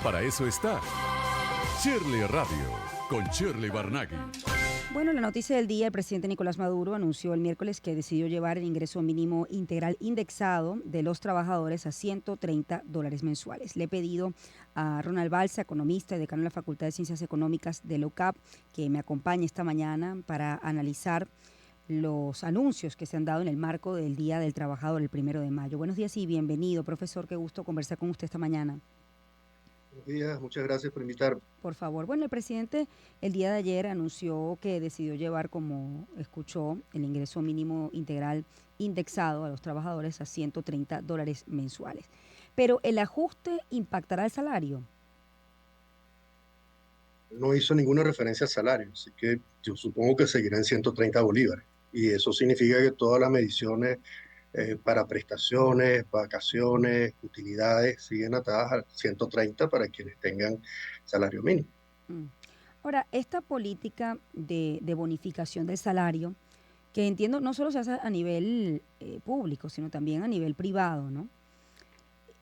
Para eso está Shirley Radio, con Shirley Barnaghi. Bueno, la noticia del día: el presidente Nicolás Maduro anunció el miércoles que decidió llevar el ingreso mínimo integral indexado de los trabajadores a $130 mensuales. Le he pedido a Ronald Balsa, economista y decano de la Facultad de Ciencias Económicas de la UCAP, que me acompañe esta mañana para analizar los anuncios que se han dado en el marco del Día del Trabajador, el 1 de mayo. Buenos días y bienvenido, profesor. Qué gusto conversar con usted esta mañana. Buenos días, muchas gracias por invitarme. Por favor. Bueno, el presidente el día de ayer anunció que decidió llevar, como escuchó, el ingreso mínimo integral indexado a los trabajadores a $130 mensuales. Pero ¿el ajuste impactará el salario? No hizo ninguna referencia al salario, así que yo supongo que seguirá en 130 bolívares. Y eso significa que todas las mediciones para prestaciones, vacaciones, utilidades siguen atadas al 130 para quienes tengan salario mínimo. Mm. Ahora, esta política de bonificación del salario, que entiendo no solo se hace a nivel público, sino también a nivel privado, ¿no?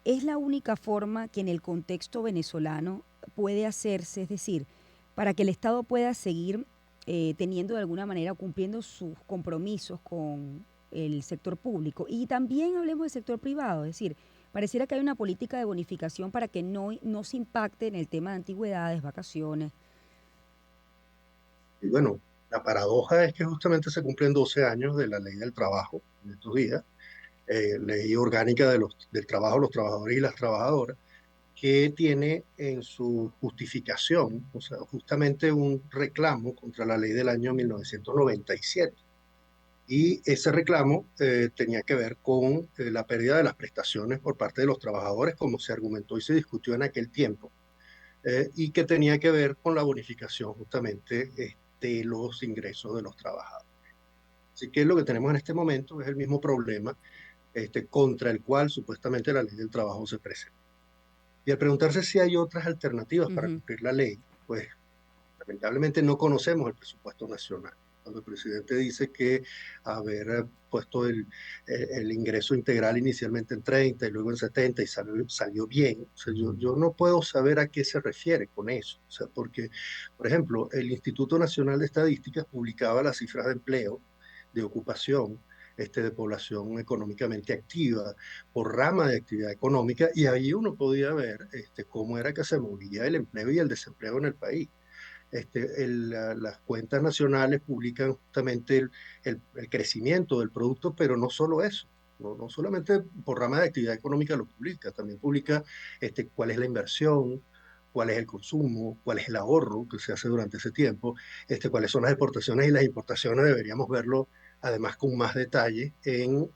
Es la única forma que en el contexto venezolano puede hacerse, es decir, para que el Estado pueda seguir teniendo de alguna manera, cumpliendo sus compromisos con el sector público. Y también hablemos del sector privado, es decir, pareciera que hay una política de bonificación para que no se impacte en el tema de antigüedades, vacaciones. Y bueno, la paradoja es que justamente se cumplen 12 años de la ley del trabajo en estos días, ley orgánica del trabajo, los trabajadores y las trabajadoras, que tiene en su justificación, o sea, justamente un reclamo contra la ley del año 1997. Y ese reclamo tenía que ver con la pérdida de las prestaciones por parte de los trabajadores, como se argumentó y se discutió en aquel tiempo, y que tenía que ver con la bonificación justamente de los ingresos de los trabajadores. Así que lo que tenemos en este momento es el mismo problema contra el cual supuestamente la ley del trabajo se presenta. Y al preguntarse si hay otras alternativas para Ujú. cumplir la ley, pues lamentablemente no conocemos el presupuesto nacional. Cuando el presidente dice que haber puesto el ingreso integral inicialmente en 30 y luego en 70 y salió bien, o sea, yo no puedo saber a qué se refiere con eso. O sea, porque, por ejemplo, el Instituto Nacional de Estadísticas publicaba las cifras de empleo, de ocupación, de población económicamente activa, por rama de actividad económica, y ahí uno podía ver cómo era que se movía el empleo y el desempleo en el país. Las cuentas nacionales publican justamente el crecimiento del producto, pero no solo eso. No solamente por rama de actividad económica lo publica, también publica cuál es la inversión, cuál es el consumo, cuál es el ahorro que se hace durante ese tiempo, cuáles son las exportaciones y las importaciones. Deberíamos verlo además con más detalle en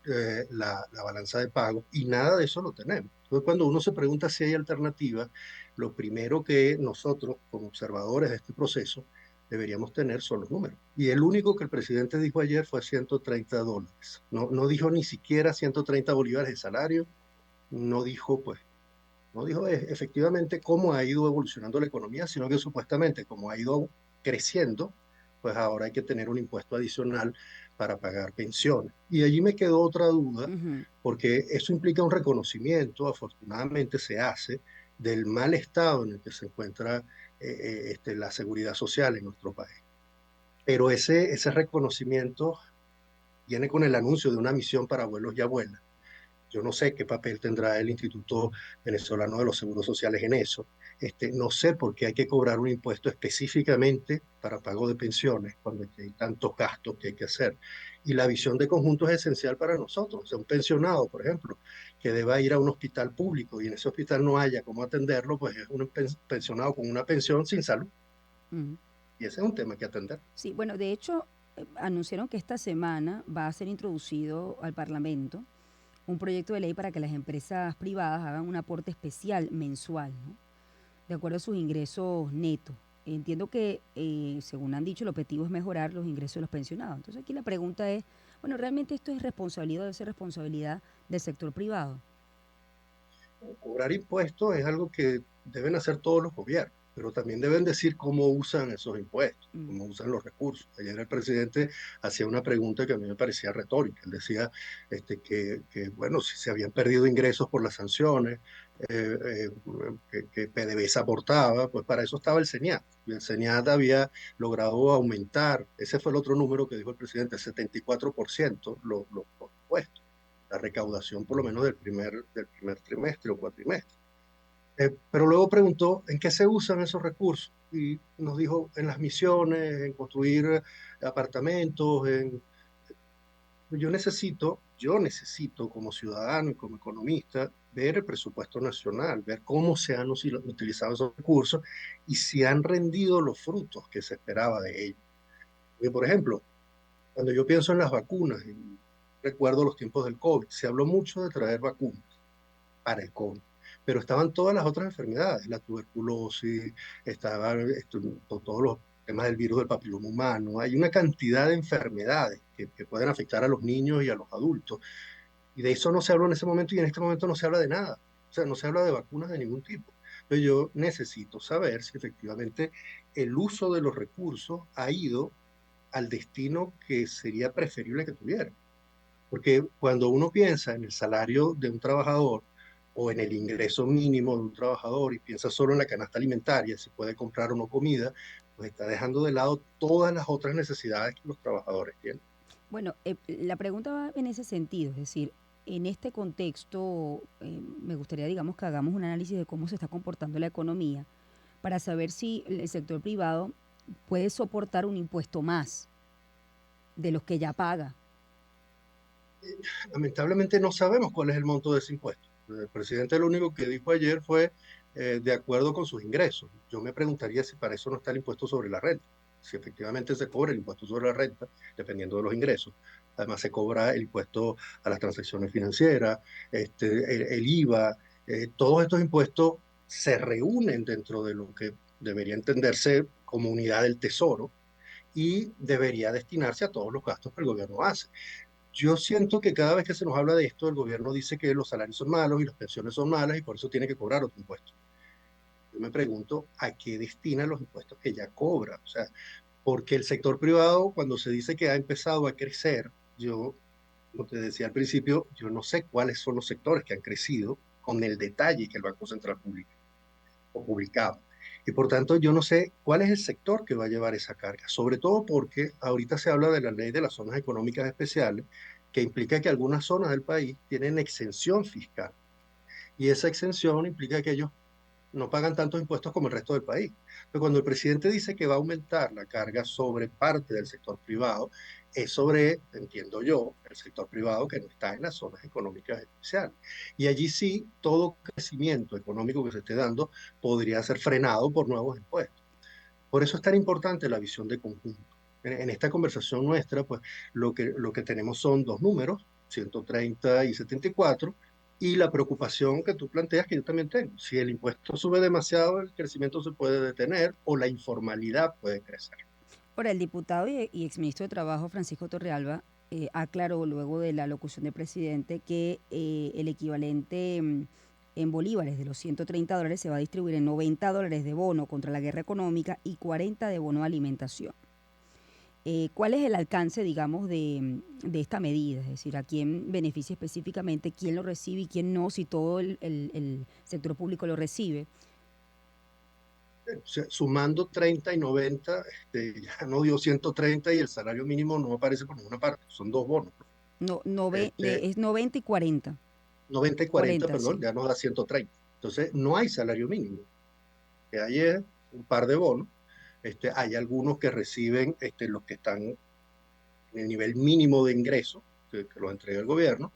la balanza de pagos, y nada de eso lo tenemos. Entonces, cuando uno se pregunta si hay alternativas, lo primero que nosotros, como observadores de este proceso, deberíamos tener son los números. Y el único que el presidente dijo ayer fue $130. No dijo ni siquiera 130 bolívares de salario, no dijo, pues, no dijo efectivamente cómo ha ido evolucionando la economía, sino que supuestamente como ha ido creciendo, pues ahora hay que tener un impuesto adicional para pagar pensiones. Y allí me quedó otra duda, Ujú. porque eso implica un reconocimiento, afortunadamente se hace, del mal estado en el que se encuentra la seguridad social en nuestro país. Pero ese reconocimiento viene con el anuncio de una misión para abuelos y abuelas. Yo no sé qué papel tendrá el Instituto Venezolano de los Seguros Sociales en eso. No sé por qué hay que cobrar un impuesto específicamente para pago de pensiones cuando hay tantos gastos que hay que hacer. Y la visión de conjunto es esencial para nosotros. O sea, un pensionado, por ejemplo, que deba ir a un hospital público y en ese hospital no haya cómo atenderlo, pues es un pensionado con una pensión sin salud. Ujú. Y ese es un tema que atender. Sí, bueno, de hecho, anunciaron que esta semana va a ser introducido al Parlamento un proyecto de ley para que las empresas privadas hagan un aporte especial mensual, ¿no? De acuerdo a sus ingresos netos. Entiendo que, según han dicho, el objetivo es mejorar los ingresos de los pensionados. Entonces aquí la pregunta es, bueno, ¿realmente esto es responsabilidad o debe ser responsabilidad del sector privado? Cobrar impuestos es algo que deben hacer todos los gobiernos, pero también deben decir cómo usan esos impuestos, Mm. cómo usan los recursos. Ayer el presidente hacía una pregunta que a mí me parecía retórica. Él decía bueno, si se habían perdido ingresos por las sanciones, eh, que PDVSA aportaba, pues para eso estaba el CENIAT. Y el CENIAT había logrado aumentar, ese fue el otro número que dijo el presidente, 74% los impuestos, la recaudación por lo menos del primer trimestre o cuatrimestre. Pero luego preguntó en qué se usan esos recursos y nos dijo en las misiones, en construir apartamentos, yo necesito como ciudadano y como economista ver el presupuesto nacional, ver cómo se han utilizado esos recursos y si han rendido los frutos que se esperaba de ellos. Porque, por ejemplo, cuando yo pienso en las vacunas, y recuerdo los tiempos del COVID, se habló mucho de traer vacunas para el COVID, pero estaban todas las otras enfermedades, la tuberculosis, estaban todos los temas del virus del papiloma humano, hay una cantidad de enfermedades que pueden afectar a los niños y a los adultos, y de eso no se habló en ese momento y en este momento no se habla de nada, o sea, no se habla de vacunas de ningún tipo. Entonces yo necesito saber si efectivamente el uso de los recursos ha ido al destino que sería preferible que tuviera. Porque cuando uno piensa en el salario de un trabajador o en el ingreso mínimo de un trabajador y piensa solo en la canasta alimentaria, si puede comprar o no comida, pues está dejando de lado todas las otras necesidades que los trabajadores tienen. Bueno, la pregunta va en ese sentido, es decir, en este contexto me gustaría, digamos, que hagamos un análisis de cómo se está comportando la economía para saber si el sector privado puede soportar un impuesto más de los que ya paga. Lamentablemente no sabemos cuál es el monto de ese impuesto. El presidente lo único que dijo ayer fue de acuerdo con sus ingresos. Yo me preguntaría si para eso no está el impuesto sobre la renta, si efectivamente se cobra el impuesto sobre la renta, dependiendo de los ingresos. Además se cobra el impuesto a las transacciones financieras, el IVA, todos estos impuestos se reúnen dentro de lo que debería entenderse como unidad del tesoro y debería destinarse a todos los gastos que el gobierno hace. Yo siento que cada vez que se nos habla de esto, el gobierno dice que los salarios son malos y las pensiones son malas y por eso tiene que cobrar otro impuesto. Yo me pregunto a qué destina los impuestos que ya cobra. O sea, porque el sector privado, cuando se dice que ha empezado a crecer, yo, como te decía al principio, yo no sé cuáles son los sectores que han crecido con el detalle que el Banco Central publica o publicaba. Y por tanto, yo no sé cuál es el sector que va a llevar esa carga, sobre todo porque ahorita se habla de la ley de las zonas económicas especiales, que implica que algunas zonas del país tienen exención fiscal. Y esa exención implica que ellos no pagan tantos impuestos como el resto del país. Pero cuando el presidente dice que va a aumentar la carga sobre parte del sector privado, es sobre, entiendo yo, el sector privado que no está en las zonas económicas especiales. Y allí sí, todo crecimiento económico que se esté dando podría ser frenado por nuevos impuestos. Por eso es tan importante la visión de conjunto. En esta conversación nuestra, pues lo que tenemos son dos números, 130 y 74, y la preocupación que tú planteas que yo también tengo. Si el impuesto sube demasiado, el crecimiento se puede detener o la informalidad puede crecer. Ahora, el diputado y exministro de Trabajo Francisco Torrealba aclaró luego de la locución del presidente que el equivalente en bolívares de los $130 se va a distribuir en $90 de bono contra la guerra económica y 40 de bono de alimentación. ¿Cuál es el alcance, digamos, de esta medida? Es decir, ¿a quién beneficia específicamente, quién lo recibe y quién no, si todo el sector público lo recibe? O sea, sumando 30 y 90, ya no dio 130 y el salario mínimo no aparece por ninguna parte, son dos bonos, ¿no? No, Este, es 90 y 40. 90 y 40, 40, perdón, sí. ya nos da 130. Entonces, no hay salario mínimo. Que hay es un par de bonos. Hay algunos que reciben los que están en el nivel mínimo de ingreso que los entrega el gobierno,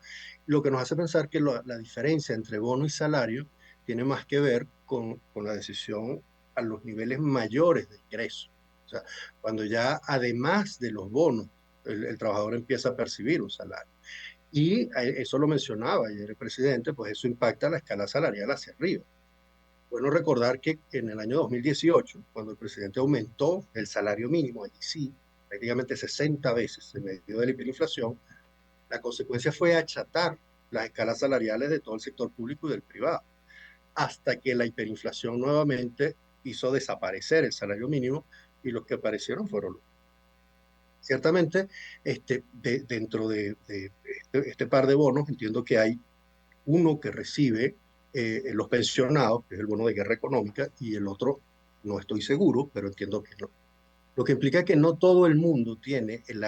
lo que nos hace pensar que la diferencia entre bono y salario tiene más que ver con la decisión a los niveles mayores de ingreso. O sea, cuando ya además de los bonos, el trabajador empieza a percibir un salario. Y eso lo mencionaba ayer el presidente, pues eso impacta la escala salarial hacia arriba. Bueno, recordar que en el año 2018, cuando el presidente aumentó el salario mínimo, allí sí, prácticamente 60 veces en medio de la hiperinflación, la consecuencia fue achatar las escalas salariales de todo el sector público y del privado, hasta que la hiperinflación nuevamente hizo desaparecer el salario mínimo y los que aparecieron fueron los. Ciertamente, dentro de este par de bonos, entiendo que hay uno que recibe los pensionados, que es el bono de guerra económica, y el otro no estoy seguro, pero entiendo que no. Lo que implica que no todo el mundo tiene el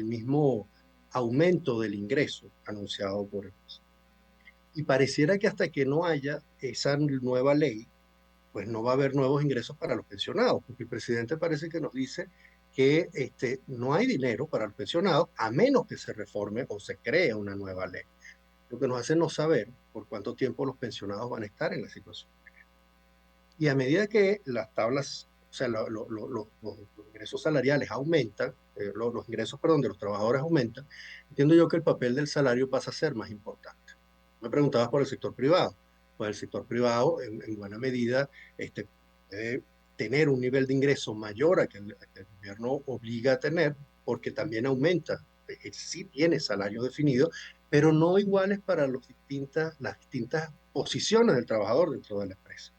mismo aumento del ingreso anunciado por el presidente. Y pareciera que hasta que no haya esa nueva ley, pues no va a haber nuevos ingresos para los pensionados, porque el presidente parece que nos dice que no hay dinero para los pensionados a menos que se reforme o se cree una nueva ley. Lo que nos hace no saber por cuánto tiempo los pensionados van a estar en la situación. Y a medida que las tablas, o sea, los ingresos salariales aumentan, los ingresos, perdón, de los trabajadores aumentan, entiendo yo que el papel del salario pasa a ser más importante. Me preguntabas por el sector privado. Pues el sector privado, en buena medida, puede tener un nivel de ingreso mayor a que el gobierno obliga a tener, porque también aumenta, sí tiene salario definido, pero no iguales para las distintas posiciones del trabajador dentro de la empresa.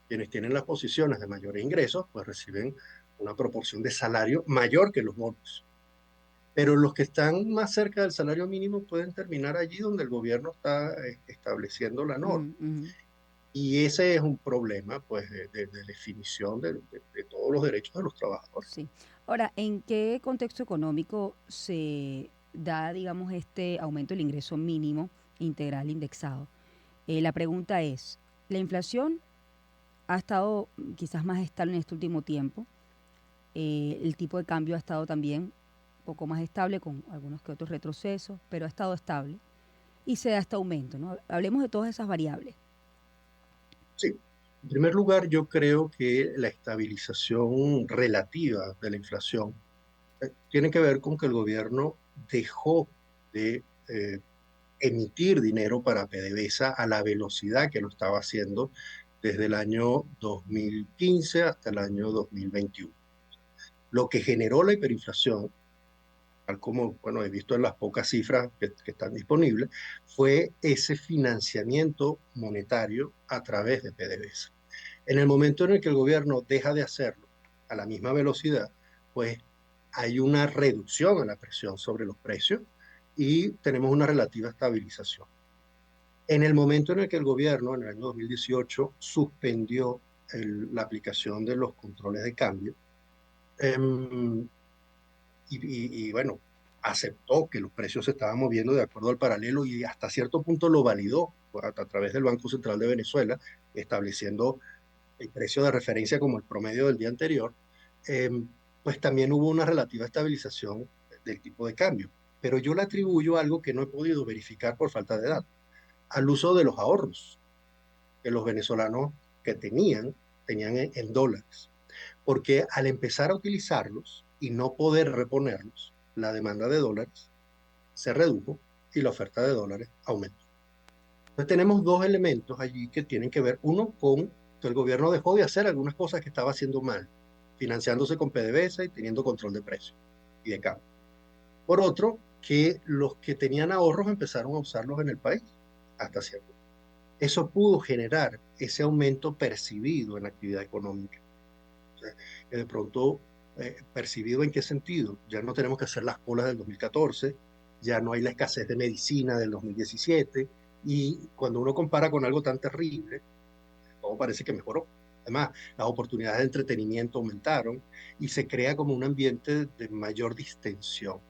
Quienes tienen las posiciones de mayores ingresos, pues reciben una proporción de salario mayor que los bonos. Pero los que están más cerca del salario mínimo pueden terminar allí donde el gobierno está estableciendo la norma. Ujú, ujú. Y ese es un problema, pues, de definición de todos los derechos de los trabajadores. Sí. Ahora, ¿en qué contexto económico se da, digamos, este aumento del ingreso mínimo integral indexado? La pregunta es, ¿la inflación ha estado quizás más estable en este último tiempo? El tipo de cambio ha estado también un poco más estable con algunos que otros retrocesos, pero ha estado estable y se da este aumento, ¿no? Hablemos de todas esas variables. Sí. En primer lugar, yo creo que la estabilización relativa de la inflación tiene que ver con que el gobierno dejó de emitir dinero para PDVSA a la velocidad que lo estaba haciendo desde el año 2015 hasta el año 2021. Lo que generó la hiperinflación, tal como bueno, he visto en las pocas cifras que están disponibles, fue ese financiamiento monetario a través de PDVSA. En el momento en el que el gobierno deja de hacerlo a la misma velocidad, pues hay una reducción en la presión sobre los precios y tenemos una relativa estabilización. En el momento en el que el gobierno, en el año 2018, suspendió la aplicación de los controles de cambio, em, bueno, aceptó que los precios se estaban moviendo de acuerdo al paralelo y hasta cierto punto lo validó a través del Banco Central de Venezuela, estableciendo el precio de referencia como el promedio del día anterior, pues también hubo una relativa estabilización del tipo de cambio. Pero yo le atribuyo algo que no he podido verificar por falta de datos, al uso de los ahorros que los venezolanos que tenían en dólares. Porque al empezar a utilizarlos y no poder reponerlos, la demanda de dólares se redujo y la oferta de dólares aumentó. Entonces tenemos dos elementos allí que tienen que ver, uno con que el gobierno dejó de hacer algunas cosas que estaba haciendo mal, financiándose con PDVSA y teniendo control de precios y de cambio. Por otro, que los que tenían ahorros empezaron a usarlos en el país hasta cierto punto. Eso pudo generar ese aumento percibido en la actividad económica. O sea, que de pronto, percibido en qué sentido, ya no tenemos que hacer las colas del 2014, ya no hay la escasez de medicina del 2017, y cuando uno compara con algo tan terrible, todo parece que mejoró. Además, las oportunidades de entretenimiento aumentaron y se crea como un ambiente de mayor distensión.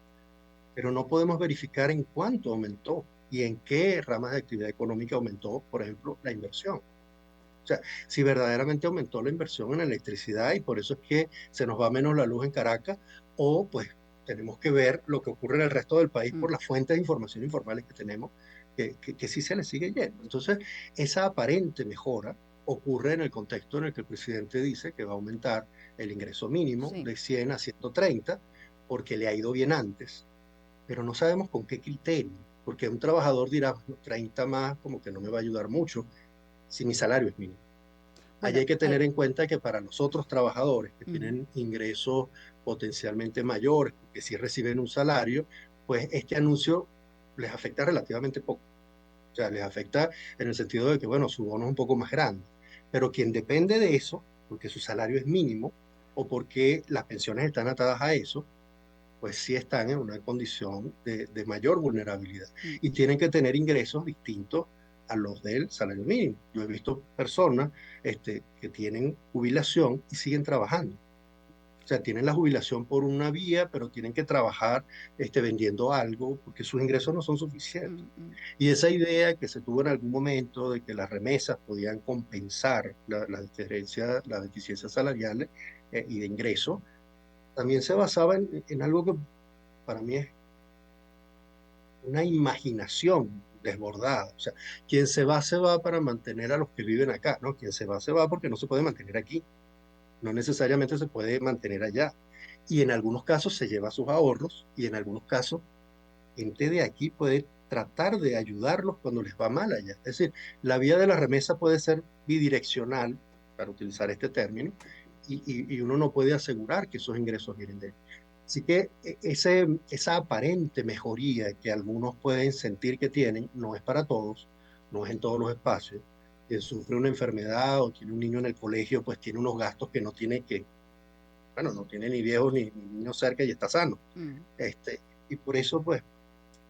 Pero no podemos verificar en cuánto aumentó y en qué ramas de actividad económica aumentó, por ejemplo, la inversión. O sea, si verdaderamente aumentó la inversión en electricidad y por eso es que se nos va menos la luz en Caracas, o pues tenemos que ver lo que ocurre en el resto del país Mm. por las fuentes de información informales que tenemos, que sí se le sigue yendo. Entonces, esa aparente mejora ocurre en el contexto en el que el presidente dice que va a aumentar el ingreso mínimo Sí. de 100 a 130 porque le ha ido bien antes, pero no sabemos con qué criterio, porque un trabajador dirá, bueno, 30 más como que no me va a ayudar mucho si mi salario es mínimo. Allí Bueno, hay que tener en cuenta que para los otros trabajadores que ujú. tienen ingresos potencialmente mayores, que sí reciben un salario, pues este anuncio les afecta relativamente poco. O sea, les afecta en el sentido de que, bueno, su bono es un poco más grande. Pero quien depende de eso, porque su salario es mínimo o porque las pensiones están atadas a eso, pues sí están en una condición de mayor vulnerabilidad Mm. y tienen que tener ingresos distintos a los del salario mínimo. Yo he visto personas que tienen jubilación y siguen trabajando. O sea, tienen la jubilación por una vía, pero tienen que trabajar vendiendo algo porque sus ingresos no son suficientes. Mm, mm. Y esa idea que se tuvo en algún momento de que las remesas podían compensar la diferencia, las deficiencias salariales y de ingreso, también se basaba en algo que para mí es una imaginación desbordada. O sea, quien se va para mantener a los que viven acá, ¿no? Quien se va porque no se puede mantener aquí, no necesariamente se puede mantener allá. Y en algunos casos se lleva sus ahorros y en algunos casos gente de aquí puede tratar de ayudarlos cuando les va mal allá. Es decir, la vía de la remesa puede ser bidireccional, para utilizar este término, y uno no puede asegurar que esos ingresos vienen de él. Así que esa aparente mejoría que algunos pueden sentir que tienen, no es para todos, no es en todos los espacios. Quien sufre una enfermedad o tiene un niño en el colegio, pues tiene unos gastos que no tiene bueno, no tiene ni viejos ni niños cerca y está sano. Mm. Y por eso, pues,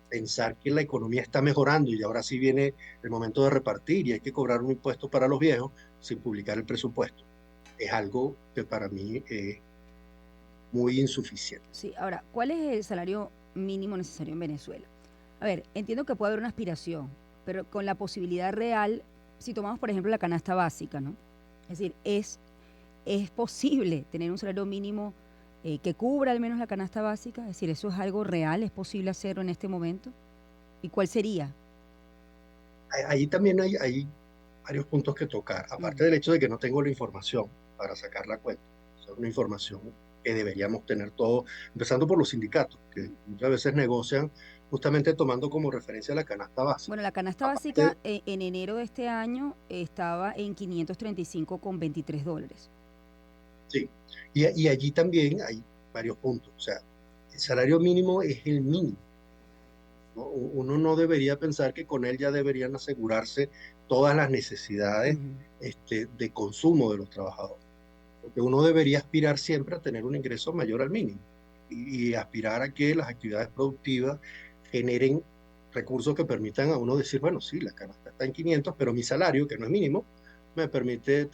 pensar que la economía está mejorando y ahora sí viene el momento de repartir y hay que cobrar un impuesto para los viejos sin publicar el presupuesto. Es algo que para mí es muy insuficiente. Sí, ahora, ¿cuál es el salario mínimo necesario en Venezuela? A ver, entiendo que puede haber una aspiración, pero con la posibilidad real, si tomamos por ejemplo la canasta básica, ¿no? Es decir, es posible tener un salario mínimo que cubra al menos la canasta básica, es decir, eso es algo real, es posible hacerlo en este momento. ¿Y cuál sería? Ahí también hay varios puntos que tocar, Mm, aparte del hecho de que no tengo la información para sacar la cuenta. Es una información que deberíamos tener todos, empezando por los sindicatos, que mm. muchas veces negocian justamente tomando como referencia la canasta básica. Bueno, la canasta básica Aparte, en enero de este año estaba en 535,23 dólares. sí, y allí también hay varios puntos. O sea, el salario mínimo es el mínimo, ¿no? Uno no debería pensar que con él ya deberían asegurarse todas las necesidades Ujú. de consumo de los trabajadores, porque uno debería aspirar siempre a tener un ingreso mayor al mínimo y aspirar a que las actividades productivas generen recursos que permitan a uno decir, bueno, sí, la canasta está en 500, pero mi salario, que no es mínimo, me permite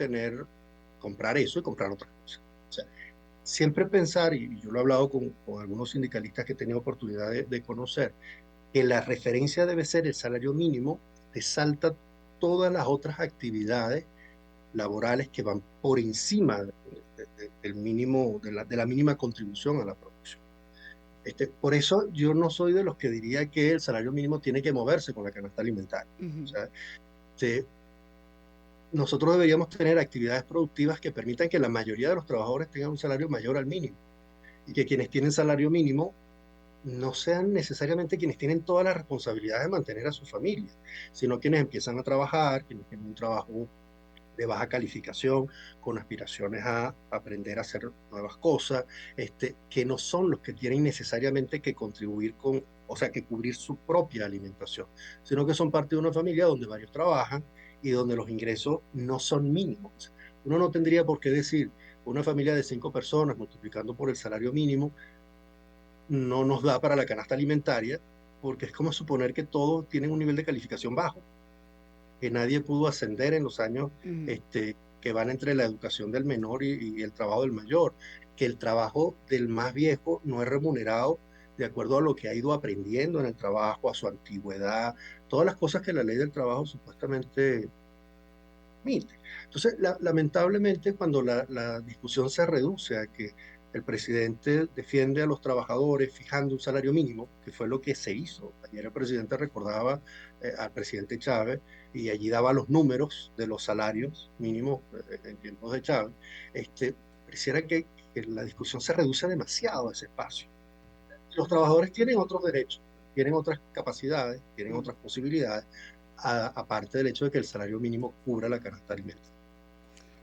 comprar eso y comprar otras cosas. O sea, siempre pensar, y yo lo he hablado con algunos sindicalistas que he tenido oportunidad de conocer, que la referencia debe ser el salario mínimo, te salta todas las otras actividades laborales que van por encima del mínimo, de la mínima contribución a la producción. Por eso yo no soy de los que diría que el salario mínimo tiene que moverse con la canasta alimentaria. O Ujú. sea, este, nosotros deberíamos tener actividades productivas que permitan que la mayoría de los trabajadores tengan un salario mayor al mínimo y que quienes tienen salario mínimo no sean necesariamente quienes tienen toda la responsabilidad de mantener a su familia, sino quienes empiezan a trabajar, quienes tienen un trabajo de baja calificación, con aspiraciones a aprender a hacer nuevas cosas, que no son los que tienen necesariamente que contribuir con, o sea, que cubrir su propia alimentación, sino que son parte de una familia donde varios trabajan y donde los ingresos no son mínimos. Uno no tendría por qué decir, una familia de 5 personas multiplicando por el salario mínimo no nos da para la canasta alimentaria, porque es como suponer que todos tienen un nivel de calificación bajo, que nadie pudo ascender en los años Ujú. que van entre la educación del menor y el trabajo del mayor, que el trabajo del más viejo no es remunerado de acuerdo a lo que ha ido aprendiendo en el trabajo, a su antigüedad, todas las cosas que la ley del trabajo supuestamente permite. Entonces, lamentablemente, cuando la discusión se reduce a que el presidente defiende a los trabajadores fijando un salario mínimo, que fue lo que se hizo. Ayer el presidente recordaba al presidente Chávez y allí daba los números de los salarios mínimos en tiempos de Chávez. Pareciera que la discusión se reduce demasiado a ese espacio. Los trabajadores tienen otros derechos, tienen otras capacidades, tienen Mm. otras posibilidades, aparte del hecho de que el salario mínimo cubra la canasta alimentaria.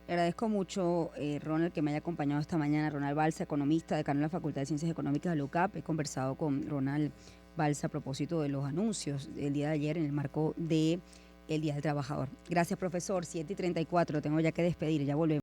Le agradezco mucho, Ronald, que me haya acompañado esta mañana. Ronald Balsa, economista, decano de la Facultad de Ciencias Económicas de la UCAP. He conversado con Ronald Balsa a propósito de los anuncios del día de ayer en el marco de el Día del Trabajador. Gracias, profesor. 7:34, tengo ya que despedir, ya volvemos.